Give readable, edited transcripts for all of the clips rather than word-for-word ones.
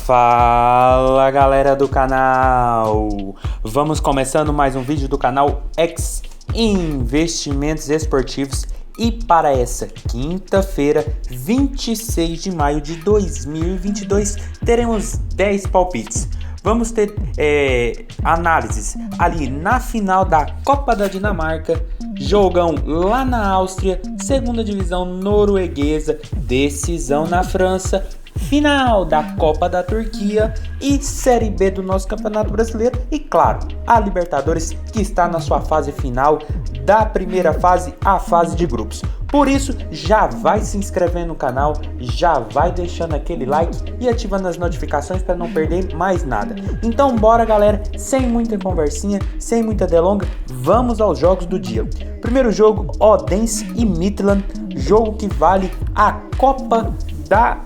Fala galera do canal, vamos começando mais um vídeo do canal X Investimentos Esportivos e para essa quinta-feira, 26 de maio de 2022, teremos 10 palpites. Vamos ter análises ali na final da Copa da Dinamarca, jogão lá na Áustria, segunda divisão norueguesa, decisão na França, final da Copa da Turquia e Série B do nosso Campeonato Brasileiro e, claro, a Libertadores, que está na sua fase final da primeira fase, a fase de grupos. Por isso, já vai se inscrevendo no canal, já vai deixando aquele like e ativando as notificações para não perder mais nada. Então bora galera, sem muita conversinha, sem muita delonga, vamos aos jogos do dia. Primeiro jogo, Odense e Midtjylland, jogo que vale a Copa da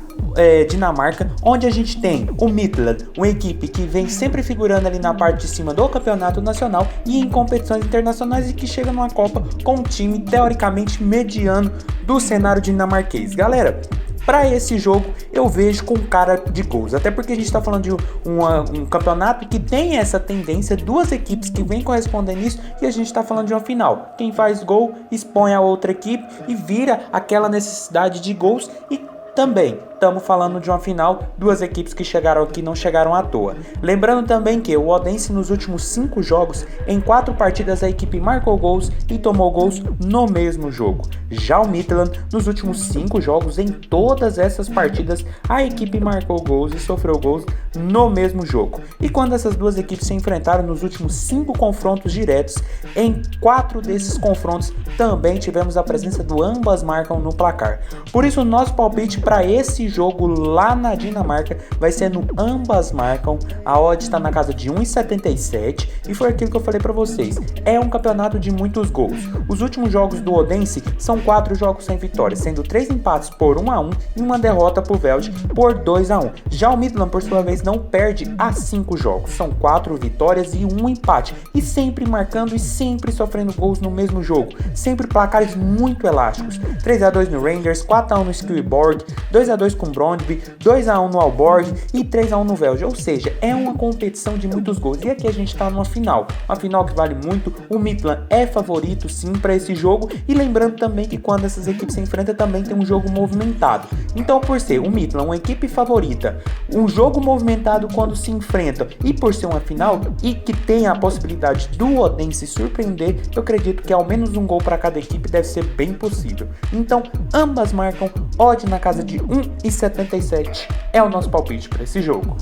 Dinamarca, onde a gente tem o Midtjylland, uma equipe que vem sempre figurando ali na parte de cima do campeonato nacional e em competições internacionais e que chega numa Copa com um time teoricamente mediano do cenário dinamarquês. Galera, para esse jogo eu vejo com cara de gols, até porque a gente está falando de um campeonato que tem essa tendência, duas equipes que vêm correspondendo nisso, e a gente está falando de uma final. Quem faz gol expõe a outra equipe e vira aquela necessidade de gols. E também estamos falando de uma final, duas equipes que chegaram aqui não chegaram à toa. Lembrando também que o Odense nos últimos 5 jogos, em 4 partidas a equipe marcou gols e tomou gols no mesmo jogo. Já o Midtjylland, nos últimos 5 jogos, em todas essas partidas, a equipe marcou gols e sofreu gols no mesmo jogo. E quando essas duas equipes se enfrentaram nos últimos 5 confrontos diretos, em 4 desses confrontos também tivemos a presença do ambas marcam no placar. Por isso o nosso palpite para esse jogo lá na Dinamarca vai ser no ambas marcam. A odd está na casa de 1,77 e foi aquilo que eu falei para vocês, é um campeonato de muitos gols. Os últimos jogos do Odense são 4 jogos sem vitória, sendo 3 empates por 1-1 e uma derrota por Veld por 2-1. Já o Midtjylland, por sua vez, não perde há 5 jogos, são 4 vitórias e 1 empate, e sempre marcando e sempre sofrendo gols no mesmo jogo, sempre placares muito elásticos, 3-2 no Rangers, 4-1 no Skilborg, 2-2 com Brondby, 2-1 no Aalborg e 3-1 no Velge. Ou seja, é uma competição de muitos gols. E aqui a gente está numa final. Uma final que vale muito. O Midtjylland é favorito sim para esse jogo. E lembrando também que quando essas equipes se enfrentam também tem um jogo movimentado. Então por ser o Midtjylland uma equipe favorita, um jogo movimentado quando se enfrentam e por ser uma final e que tem a possibilidade do Odense surpreender, eu acredito que ao menos um gol para cada equipe deve ser bem possível. Então ambas marcam, odd na casa de 1,77 é o nosso palpite para esse jogo.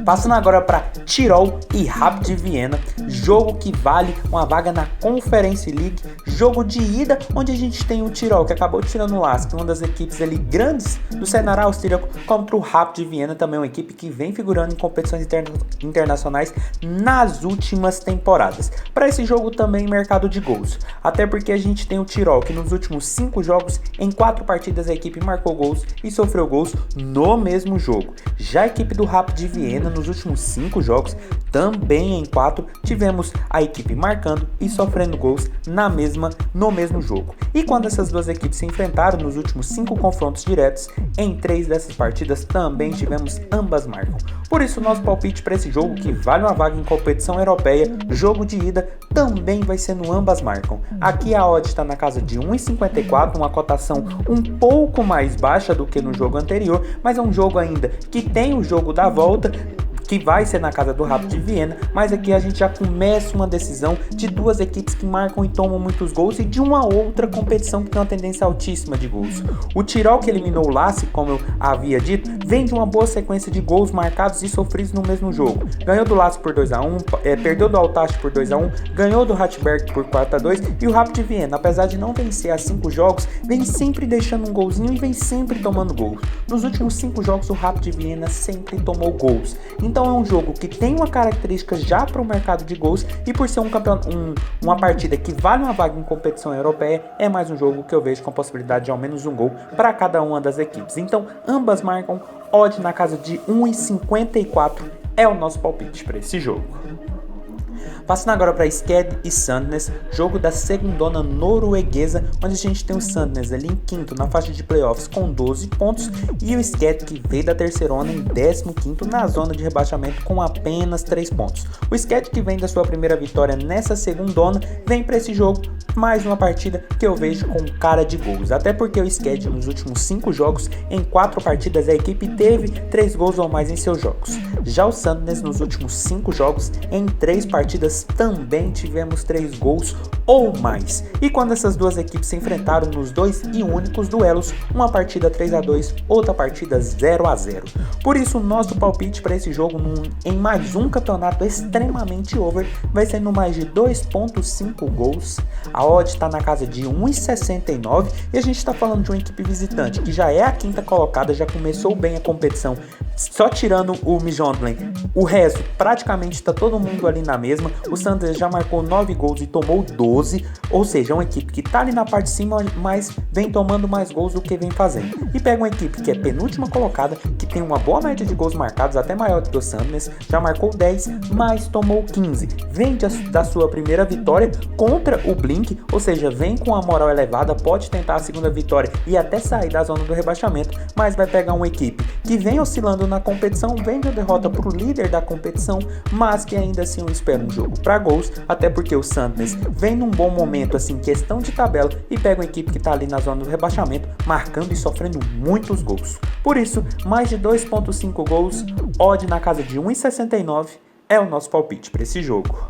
Passando agora para Tirol e Rapid Viena, jogo que vale uma vaga na Conference League, jogo de ida, onde a gente tem o Tirol, que acabou tirando o Lask, uma das equipes ali grandes do cenário austríaco, contra o Rapid Viena, também uma equipe que vem figurando em competições internacionais nas últimas temporadas. Para esse jogo também mercado de gols, até porque a gente tem o Tirol, que nos últimos 5 jogos, em 4 partidas a equipe marcou gols e sofreu gols no mesmo jogo. Já a equipe do Rapid Viena, nos últimos 5 jogos, também em 4, tivemos a equipe marcando e sofrendo gols no mesmo jogo. E quando essas duas equipes se enfrentaram nos últimos 5 confrontos diretos, em 3 dessas partidas também tivemos ambas marcam. Por isso nosso palpite para esse jogo, que vale uma vaga em competição europeia, jogo de ida, também vai ser no ambas marcam. Aqui a odd está na casa de 1,54, uma cotação um pouco mais baixa do que no jogo anterior, mas é um jogo ainda que tem o jogo da volta, que vai ser na casa do Rapid Viena, mas aqui a gente já começa uma decisão de duas equipes que marcam e tomam muitos gols e de uma outra competição que tem uma tendência altíssima de gols. O Tirol, que eliminou o Lask, como eu havia dito, vem de uma boa sequência de gols marcados e sofridos no mesmo jogo. Ganhou do Lask por 2-1, perdeu do Altast por 2-1, ganhou do Ratberg por 4-2 e o Rapid Viena, apesar de não vencer há 5 jogos, vem sempre deixando um golzinho e vem sempre tomando gols. Nos últimos 5 jogos o Rapid Viena sempre tomou gols. Então é um jogo que tem uma característica já para o mercado de gols e por ser uma partida que vale uma vaga em competição europeia, é mais um jogo que eu vejo com a possibilidade de ao menos um gol para cada uma das equipes. Então ambas marcam, odd na casa de 1,54 é o nosso palpite para esse jogo. Passando agora para Skjed e Sandnes, jogo da segundona norueguesa, onde a gente tem o Sandnes ali em quinto na faixa de playoffs com 12 pontos e o Skjed que veio da terceirona em 15º na zona de rebaixamento com apenas 3 pontos. O Skjed que vem da sua primeira vitória nessa segundona vem para esse jogo mais uma partida que eu vejo com cara de gols, até porque o Skjed nos últimos 5 jogos, em 4 partidas a equipe teve 3 gols ou mais em seus jogos. Já o Sandnes nos últimos 5 jogos, em 3 partidas também tivemos 3 gols ou mais. E quando essas duas equipes se enfrentaram nos 2 e únicos duelos, uma partida 3-2, outra partida 0-0. Por isso o nosso palpite para esse jogo em mais um campeonato extremamente over vai ser no mais de 2.5 gols. A odd está na casa de 1,69 e a gente está falando de uma equipe visitante que já é a quinta colocada, já começou bem a competição, só tirando o Midtjylland, o resto praticamente está todo mundo ali na mesma. O Sandnes já marcou 9 gols e tomou 12, ou seja, é uma equipe que está ali na parte de cima, mas vem tomando mais gols do que vem fazendo. E pega uma equipe que é penúltima colocada, que tem uma boa média de gols marcados, até maior do que o Sandnes, já marcou 10, mas tomou 15. Vem da sua primeira vitória contra o Blink, ou seja, vem com a moral elevada, pode tentar a segunda vitória e até sair da zona do rebaixamento, mas vai pegar uma equipe que vem oscilando na competição, vem de derrota para o líder da competição, mas que ainda assim eu espero um jogo para gols, até porque o Sandnes vem num bom momento, assim, questão de tabela, e pega uma equipe que está ali na zona do rebaixamento, marcando e sofrendo muitos gols. Por isso, mais de 2.5 gols, odd na casa de 1,69 é o nosso palpite para esse jogo.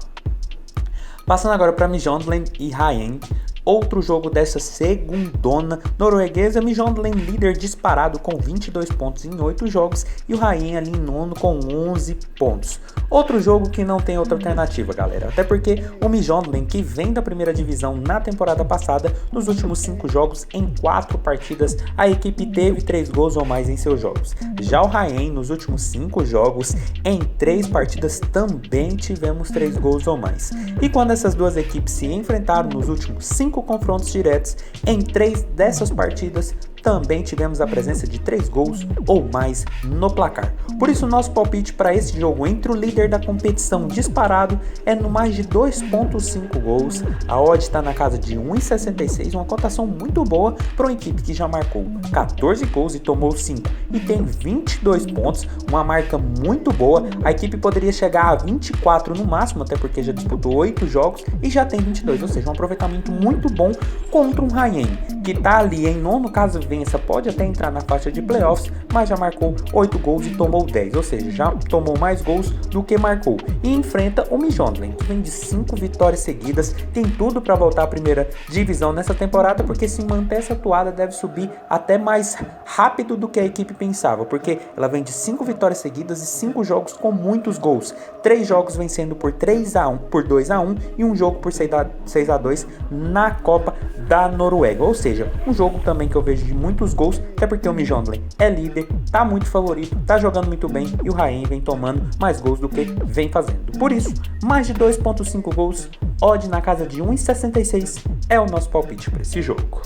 Passando agora para Midtjylland e Ranheim, outro jogo dessa segundona norueguesa. Midtjylland líder disparado com 22 pontos em 8 jogos e o Ranheim ali em nono com 11 pontos. Outro jogo que não tem outra alternativa, galera, até porque o Midtjylland, que vem da primeira divisão na temporada passada, nos últimos 5 jogos, em 4 partidas, a equipe teve 3 gols ou mais em seus jogos. Já o Ranheim, nos últimos 5 jogos, em 3 partidas, também tivemos 3 gols ou mais. E quando essas duas equipes se enfrentaram nos últimos 5 confrontos diretos, em 3 dessas partidas também tivemos a presença de 3 gols ou mais no placar. Por isso nosso palpite para esse jogo entre o líder da competição disparado é no mais de 2.5 gols. A odd está na casa de 1,66, uma cotação muito boa para uma equipe que já marcou 14 gols e tomou 5 e tem 22 pontos, uma marca muito boa. A equipe poderia chegar a 24 no máximo, até porque já disputou 8 jogos e já tem 22, ou seja, um aproveitamento muito bom contra um Ranheim que está ali em nono, caso vença pode até entrar na faixa de playoffs, mas já marcou 8 gols e tomou 10, ou seja, já tomou mais gols do que marcou. E enfrenta o Midtjylland, que vem de 5 vitórias seguidas, tem tudo para voltar à primeira divisão nessa temporada, porque se manter essa atuada deve subir até mais rápido do que a equipe pensava, porque ela vem de 5 vitórias seguidas e 5 jogos com muitos gols, 3 jogos vencendo por 3-1, por 2-1 e um jogo por 6-2 na Copa da Noruega, ou seja, um jogo também que eu vejo de muitos gols, até porque o Midtjylland é líder, tá muito favorito, tá jogando muito bem e o Ranheim vem tomando mais gols do que vem fazendo. Por isso, mais de 2.5 gols, odd na casa de 1,66 é o nosso palpite para esse jogo.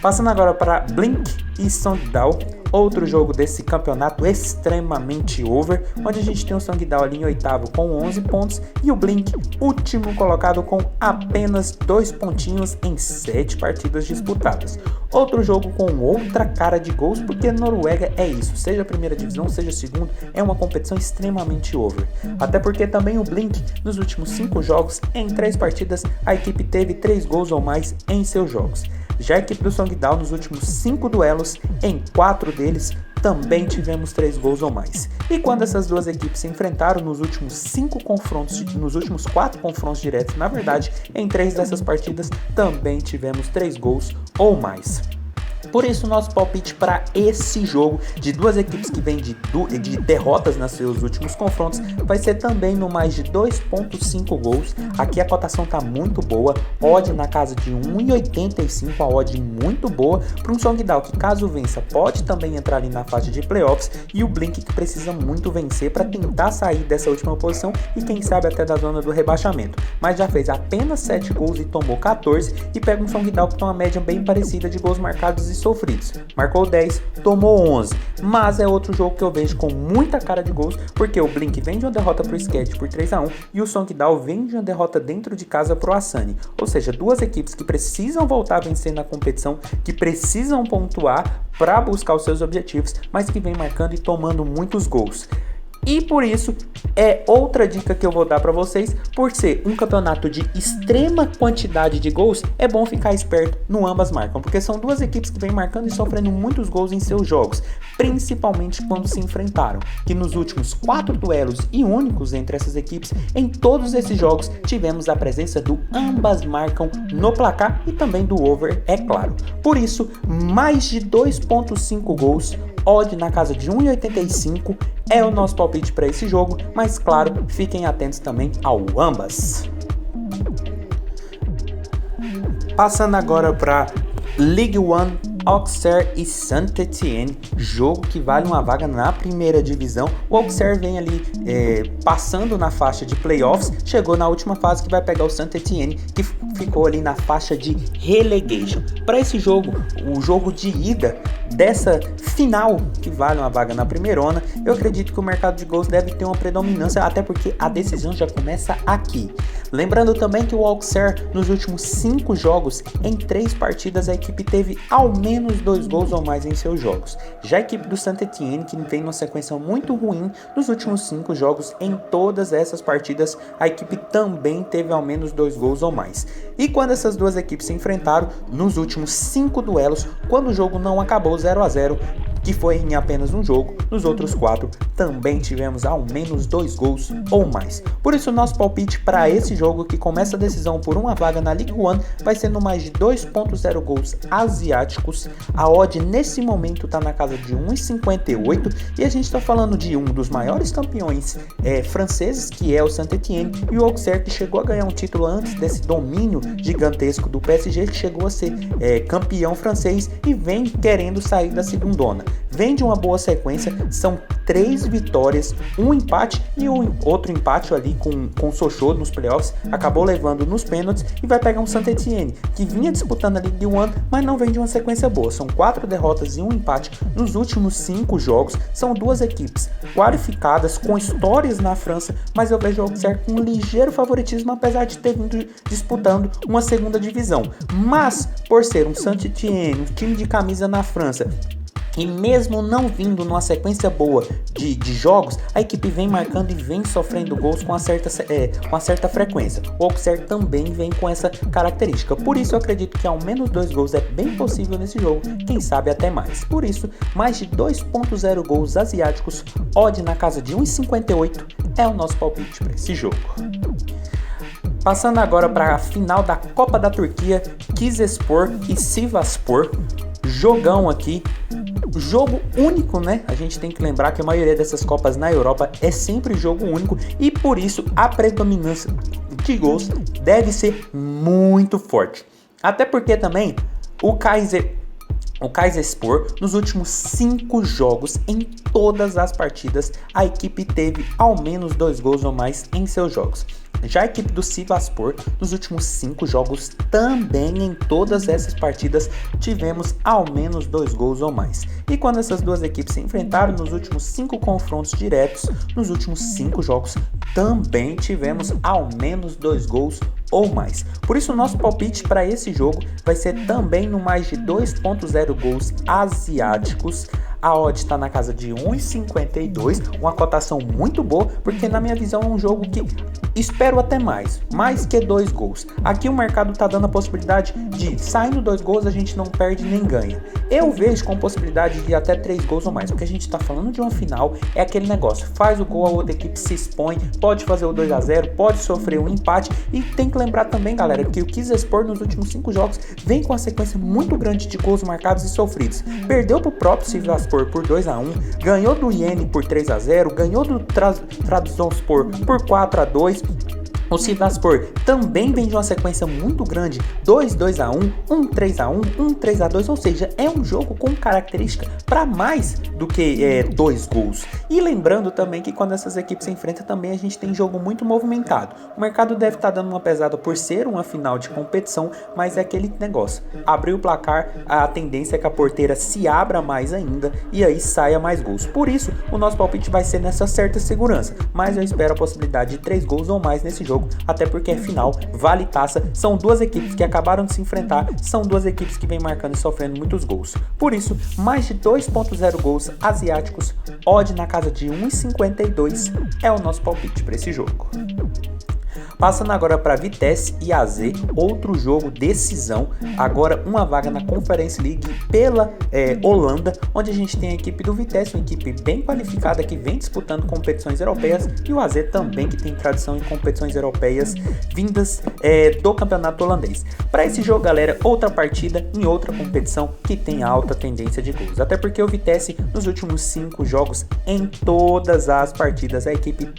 Passando agora para Blink e Sogndal, outro jogo desse campeonato extremamente over, onde a gente tem o Sogndal ali em oitavo com 11 pontos e o Blink último colocado com apenas 2 pontinhos em 7 partidas disputadas. Outro jogo com outra cara de gols, porque a Noruega é isso, seja a primeira divisão, seja a segunda, é uma competição extremamente over. Até porque também o Blink, nos últimos 5 jogos, em 3 partidas, a equipe teve 3 gols ou mais em seus jogos. Já a equipe do Sogndal, nos últimos 5 duelos, em 4 deles, também tivemos 3 gols ou mais. E quando essas duas equipes se enfrentaram nos últimos 4 confrontos diretos, na verdade, em 3 dessas partidas, também tivemos 3 gols ou mais. Por isso, nosso palpite para esse jogo de duas equipes que vêm de derrotas nos seus últimos confrontos vai ser também no mais de 2.5 gols. Aqui a cotação está muito boa, odd na casa de 1,85, a odd muito boa para um Sogndal que, caso vença, pode também entrar ali na faixa de playoffs, e o Blink que precisa muito vencer para tentar sair dessa última posição e quem sabe até da zona do rebaixamento, mas já fez apenas 7 gols e tomou 14, e pega um Sogndal que tem uma média bem parecida de gols marcados e sofridos. Marcou 10, tomou 11. Mas é outro jogo que eu vejo com muita cara de gols, porque o Blink vem de uma derrota pro Sked por 3-1 e o Songdao vem de uma derrota dentro de casa pro Asani. Ou seja, duas equipes que precisam voltar a vencer na competição, que precisam pontuar para buscar os seus objetivos, mas que vem marcando e tomando muitos gols. E por isso é outra dica que eu vou dar para vocês, por ser um campeonato de extrema quantidade de gols, é bom ficar esperto no ambas marcam, porque são duas equipes que vêm marcando e sofrendo muitos gols em seus jogos, principalmente quando se enfrentaram, que nos últimos 4 duelos e únicos entre essas equipes, em todos esses jogos tivemos a presença do ambas marcam no placar e também do over, é claro. Por isso, mais de 2.5 gols, odd na casa de 1,85 é o nosso palpite para esse jogo, mas claro, fiquem atentos também ao ambas. Passando agora para Ligue 1, Auxerre e Saint-Étienne, jogo que vale uma vaga na primeira divisão. O Auxerre vem ali passando na faixa de playoffs, chegou na última fase que vai pegar o Saint-Étienne, que ficou ali na faixa de relegation. Para esse jogo, o jogo de ida dessa final, que vale uma vaga na primeirona, eu acredito que o mercado de gols deve ter uma predominância, até porque a decisão já começa aqui. Lembrando também que o Auxerre, nos últimos 5 jogos, em 3 partidas, a equipe teve ao menos 2 gols ou mais em seus jogos. Já a equipe do Saint-Étienne, que vem numa sequência muito ruim nos últimos 5 jogos, em todas essas partidas, a equipe também teve ao menos 2 gols ou mais. E quando essas duas equipes se enfrentaram, nos últimos 5 duelos, quando o jogo não acabou 0-0, que foi em apenas um jogo, nos outros 4 também tivemos ao menos 2 gols ou mais. Por isso, nosso palpite para esse jogo, que começa a decisão por uma vaga na Ligue 1, vai ser no mais de 2.0 gols asiáticos. A odd nesse momento está na casa de 1,58 e a gente está falando de um dos maiores campeões franceses, que é o Saint-Étienne, e o Auxerre, que chegou a ganhar um título antes desse domínio gigantesco do PSG, que chegou a ser campeão francês e vem querendo sair da segundona. Vem de uma boa sequência, são 3 vitórias, um empate e outro empate ali com o Sochaux nos playoffs, acabou levando nos pênaltis e vai pegar um Saint-Étienne, que vinha disputando a Ligue 1, mas não vem de uma sequência boa. São 4 derrotas e um empate nos últimos 5 jogos, são duas equipes qualificadas, com histórias na França, mas eu vejo o Auxerre com um ligeiro favoritismo, apesar de ter vindo disputando uma segunda divisão. Mas, por ser um Saint-Étienne, um time de camisa na França, e mesmo não vindo numa sequência boa de jogos, a equipe vem marcando e vem sofrendo gols com uma certa frequência. O Auxerre também vem com essa característica. Por isso eu acredito que ao menos 2 gols é bem possível nesse jogo, quem sabe até mais. Por isso, mais de 2.0 gols asiáticos, odd na casa de 1,58 é o nosso palpite para esse jogo. Passando agora para a final da Copa da Turquia, Kizespor e Sivasspor. Jogão aqui, jogo único, né? A gente tem que lembrar que a maioria dessas Copas na Europa é sempre jogo único e por isso a predominância de gols deve ser muito forte. Até porque também o Kayserispor, nos últimos 5 jogos, em todas as partidas, a equipe teve ao menos 2 gols ou mais em seus jogos. Já a equipe do Sivasspor, nos últimos 5 jogos, também em todas essas partidas, tivemos ao menos 2 gols ou mais. E quando essas duas equipes se enfrentaram nos últimos 5 confrontos diretos, nos últimos 5 jogos, também tivemos ao menos 2 gols ou mais. Por isso, o nosso palpite para esse jogo vai ser também no mais de 2.0 gols asiáticos. A odd está na casa de 1,52, uma cotação muito boa, porque na minha visão é um jogo que espero até mais que 2 gols. Aqui o mercado está dando a possibilidade de, saindo 2 gols, a gente não perde nem ganha. Eu vejo com possibilidade de até 3 gols ou mais, porque a gente está falando de uma final, é aquele negócio, faz o gol, a outra equipe se expõe, pode fazer o 2-0, pode sofrer um empate, e tem que lembrar também, galera, que o Kizespor nos últimos 5 jogos vem com uma sequência muito grande de gols marcados e sofridos. Perdeu para o próprio Sivasspor por 2-1, ganhou do Yeni por 3-0, ganhou do Trabzonspor por 4-2. O Sivasspor também vem de uma sequência muito grande, 2-2-1, 1-3-1, 1-3-2, ou seja, é um jogo com característica para mais do que 2 gols. E lembrando também que quando essas equipes se enfrentam também a gente tem jogo muito movimentado. O mercado deve estar dando uma pesada por ser uma final de competição, mas é aquele negócio, abrir o placar, a tendência é que a porteira se abra mais ainda e aí saia mais gols. Por isso, o nosso palpite vai ser nessa certa segurança, mas eu espero a possibilidade de 3 gols ou mais nesse jogo, até porque é final, vale taça, são duas equipes que acabaram de se enfrentar, são duas equipes que vêm marcando e sofrendo muitos gols. Por isso, mais de 2.0 gols asiáticos, odd na casa de 1,52 é o nosso palpite para esse jogo. Passando agora para Vitesse e AZ, outro jogo decisão, agora uma vaga na Conference League pela Holanda, onde a gente tem a equipe do Vitesse, uma equipe bem qualificada que vem disputando competições europeias, e o AZ também que tem tradição em competições europeias vindas do campeonato holandês. Para esse jogo, galera, outra partida em outra competição que tem alta tendência de gols, até porque o Vitesse nos últimos 5 jogos, em todas as partidas, a equipe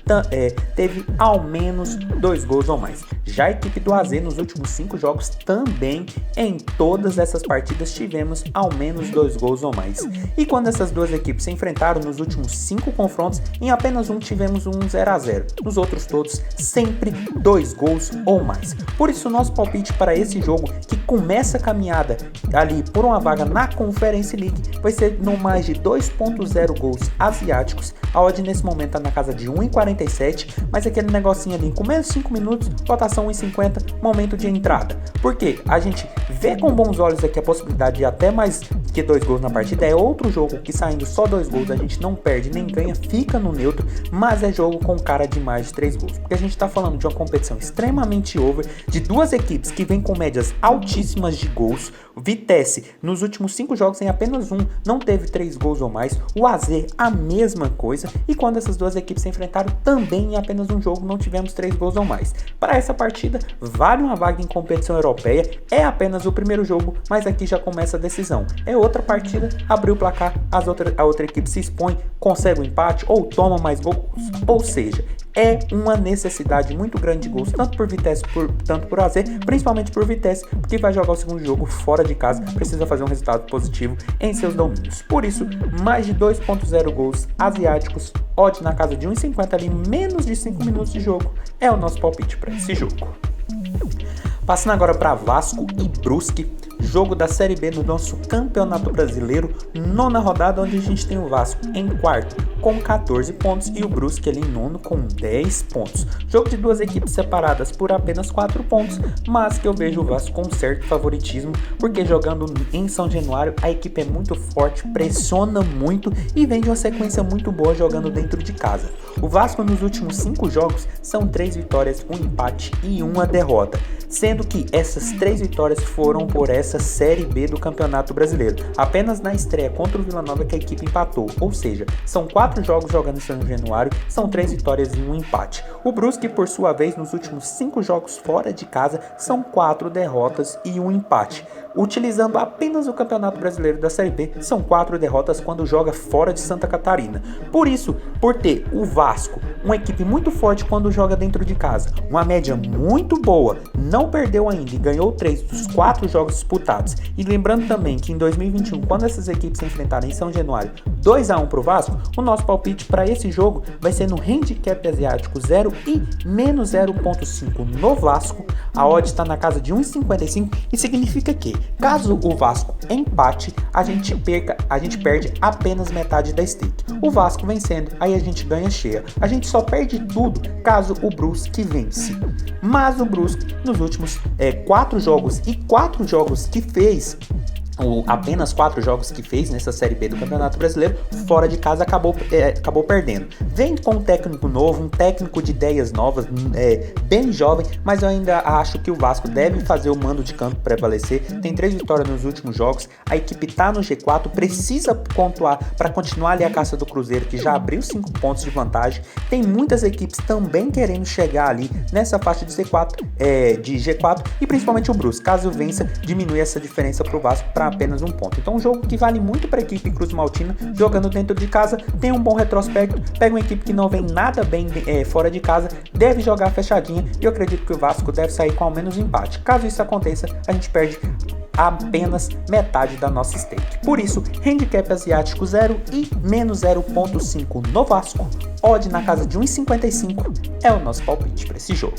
teve ao menos 2 gols ou mais. Já a equipe do AZ nos últimos 5 jogos também, em todas essas partidas tivemos ao menos 2 gols ou mais. E quando essas duas equipes se enfrentaram nos últimos 5 confrontos, em apenas um tivemos um 0-0. Nos outros todos, sempre 2 gols ou mais. Por isso, nosso palpite para esse jogo, que começa a caminhada ali por uma vaga na Conference League, vai ser no mais de 2.0 gols asiáticos. A odd nesse momento está na casa de 1,47, mas aquele negocinho ali, com menos 5 minutos, votação 1,50, momento de entrada. Porque a gente vê com bons olhos aqui a possibilidade de até mais que 2 gols na partida. É outro jogo que, saindo só 2 gols, a gente não perde nem ganha, fica no neutro, mas é jogo com cara de mais de 3 gols. Porque a gente está falando de uma competição extremamente over, de duas equipes que vêm com médias altíssimas de gols. O Vitesse, nos últimos 5 jogos, em apenas um, não teve 3 gols ou mais. O AZ, a mesma coisa. E quando essas duas equipes se enfrentaram, também em apenas um jogo, não tivemos 3 gols ou mais. Para essa partida, vale uma vaga em competição europeia. É apenas o primeiro jogo, mas aqui já começa a decisão. É outra partida, abriu o placar, a outra equipe se expõe, consegue um empate ou toma mais gols. Ou seja, é uma necessidade muito grande de gols, tanto por Vitesse, tanto por AZ, principalmente por Vitesse, porque vai jogar o segundo jogo fora de casa, precisa fazer um resultado positivo em seus domínios. Por isso, mais de 2.0 gols asiáticos, odd na casa de 1,50 ali, menos de 5 minutos de jogo, é o nosso palpite para esse jogo. Passando agora para Vasco e Brusque, jogo da Série B do nosso Campeonato Brasileiro, 9ª rodada, onde a gente tem o Vasco em quarto com 14 pontos e o Brusque ali em nono com 10 pontos. Jogo de duas equipes separadas por apenas 4 pontos, mas que eu vejo o Vasco com certo favoritismo, porque jogando em São Januário a equipe é muito forte, pressiona muito e vem de uma sequência muito boa jogando dentro de casa. O Vasco nos últimos 5 jogos são 3 vitórias, 1 empate e 1 derrota, sendo que essas 3 vitórias foram por essa Série B do Campeonato Brasileiro. Apenas na estreia contra o Vila Nova que a equipe empatou, ou seja, são 4 jogos jogando em São Januário, são 3 vitórias e 1 empate. O Brusque, por sua vez, nos últimos 5 jogos fora de casa, são 4 derrotas e 1 empate. Utilizando apenas o Campeonato Brasileiro da Série B, são 4 derrotas quando joga fora de Santa Catarina. Por isso, por ter o Vasco, uma equipe muito forte quando joga dentro de casa, uma média muito boa, não perdeu ainda e ganhou 3 dos 4 jogos disputados. E lembrando também que em 2021, quando essas equipes se enfrentaram em São Januário, 2-1 para o Vasco, o nosso palpite para esse jogo vai ser no handicap asiático 0 e menos 0.5 no Vasco. A odd está na casa de 1,55 e significa que, caso o Vasco empate, a gente perde apenas metade da stake. O Vasco vencendo, aí a gente ganha cheia. A gente só perde tudo caso o Brusque vence. Mas o Brusque, nos últimos 4 jogos e 4 jogos que fez, apenas 4 jogos que fez nessa Série B do Campeonato Brasileiro, fora de casa acabou perdendo. Vem com um técnico novo, um técnico de ideias novas, bem jovem, mas eu ainda acho que o Vasco deve fazer o mando de campo prevalecer. Tem 3 vitórias nos últimos jogos, a equipe tá no G4, precisa pontuar para continuar ali a caça do Cruzeiro, que já abriu 5 pontos de vantagem. Tem muitas equipes também querendo chegar ali nessa faixa de G4 e principalmente o Brusque. Caso vença, diminui essa diferença para o Vasco para apenas 1 ponto. Então um jogo que vale muito para a equipe Cruz Maltina, jogando dentro de casa, tem um bom retrospecto, pega uma equipe que não vem nada bem fora de casa, deve jogar fechadinha e eu acredito que o Vasco deve sair com ao menos um empate. Caso isso aconteça, a gente perde apenas metade da nossa stake. Por isso, handicap asiático 0 e menos 0.5 no Vasco, odd na casa de 1,55 é o nosso palpite para esse jogo.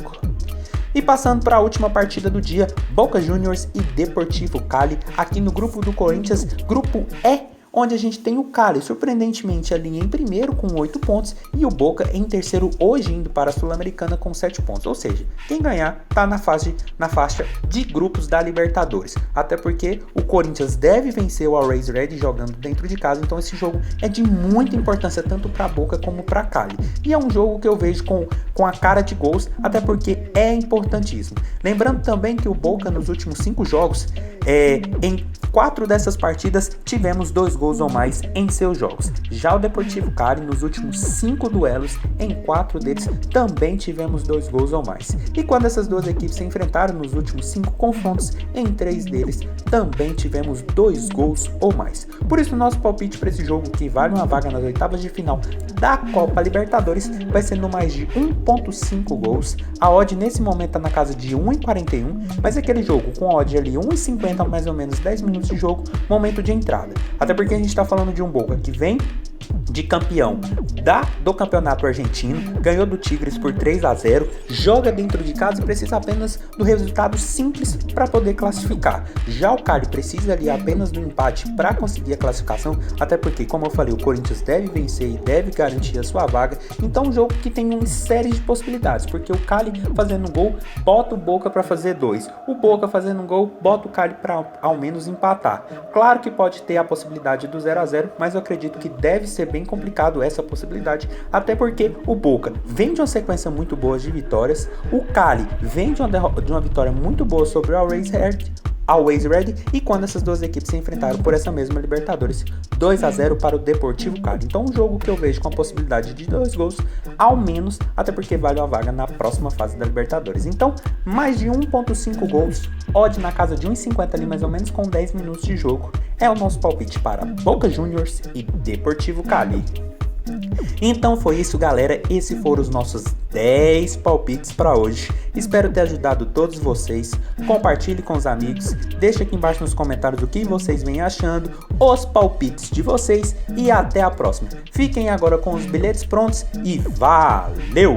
E passando para a última partida do dia, Boca Juniors e Deportivo Cali, aqui no grupo do Corinthians, grupo E, onde a gente tem o Cali, surpreendentemente, ali em primeiro com 8 pontos e o Boca em terceiro, hoje indo para a Sul-Americana com 7 pontos. Ou seja, quem ganhar está na faixa de grupos da Libertadores. Até porque o Corinthians deve vencer o Always Ready jogando dentro de casa, então esse jogo é de muita importância tanto para a Boca como para a Cali. E é um jogo que eu vejo com a cara de gols, até porque é importantíssimo. Lembrando também que o Boca nos últimos 5 jogos, em 4 dessas partidas tivemos 2 gols ou mais em seus jogos. Já o Deportivo Cali, nos últimos 5 duelos, em 4 deles também tivemos 2 gols ou mais. E quando essas duas equipes se enfrentaram nos últimos 5 confrontos, em 3 deles também tivemos 2 gols ou mais. Por isso, nosso palpite para esse jogo, que vale uma vaga nas oitavas de final da Copa Libertadores, vai ser no mais de 1.5 gols. A odd nesse momento está na casa de 1,41, mas é aquele jogo com a odd ali 1,50, mais ou menos 10 minutos de jogo, momento de entrada. Até porque a gente está falando de um Boca que vem de campeão do campeonato argentino, ganhou do Tigres por 3-0, joga dentro de casa e precisa apenas do resultado simples para poder classificar. Já o Cali precisa ali apenas do empate para conseguir a classificação, até porque, como eu falei, o Corinthians deve vencer e deve garantir a sua vaga. Então, um jogo que tem uma série de possibilidades, porque o Cali fazendo um gol, bota o Boca para fazer 2. O Boca fazendo um gol, bota o Cali para ao menos empatar. Claro que pode ter a possibilidade do 0-0, mas eu acredito que deve ser bem complicado essa possibilidade, até porque o Boca vem de uma sequência muito boa de vitórias, o Cali vem de uma vitória muito boa sobre o Always Ready, e quando essas duas equipes se enfrentaram por essa mesma Libertadores, 2-0 para o Deportivo Cali. Então, um jogo que eu vejo com a possibilidade de 2 gols ao menos, até porque vale uma vaga na próxima fase da Libertadores. Então, mais de 1.5 gols, odd na casa de 1,50 ali, mais ou menos com 10 minutos de jogo, é o nosso palpite para Boca Juniors e Deportivo Cali. Então foi isso, galera, esses foram os nossos 10 palpites para hoje. Espero ter ajudado todos vocês. Compartilhe com os amigos, deixe aqui embaixo nos comentários o que vocês vêm achando, os palpites de vocês, e até a próxima. Fiquem agora com os bilhetes prontos e valeu!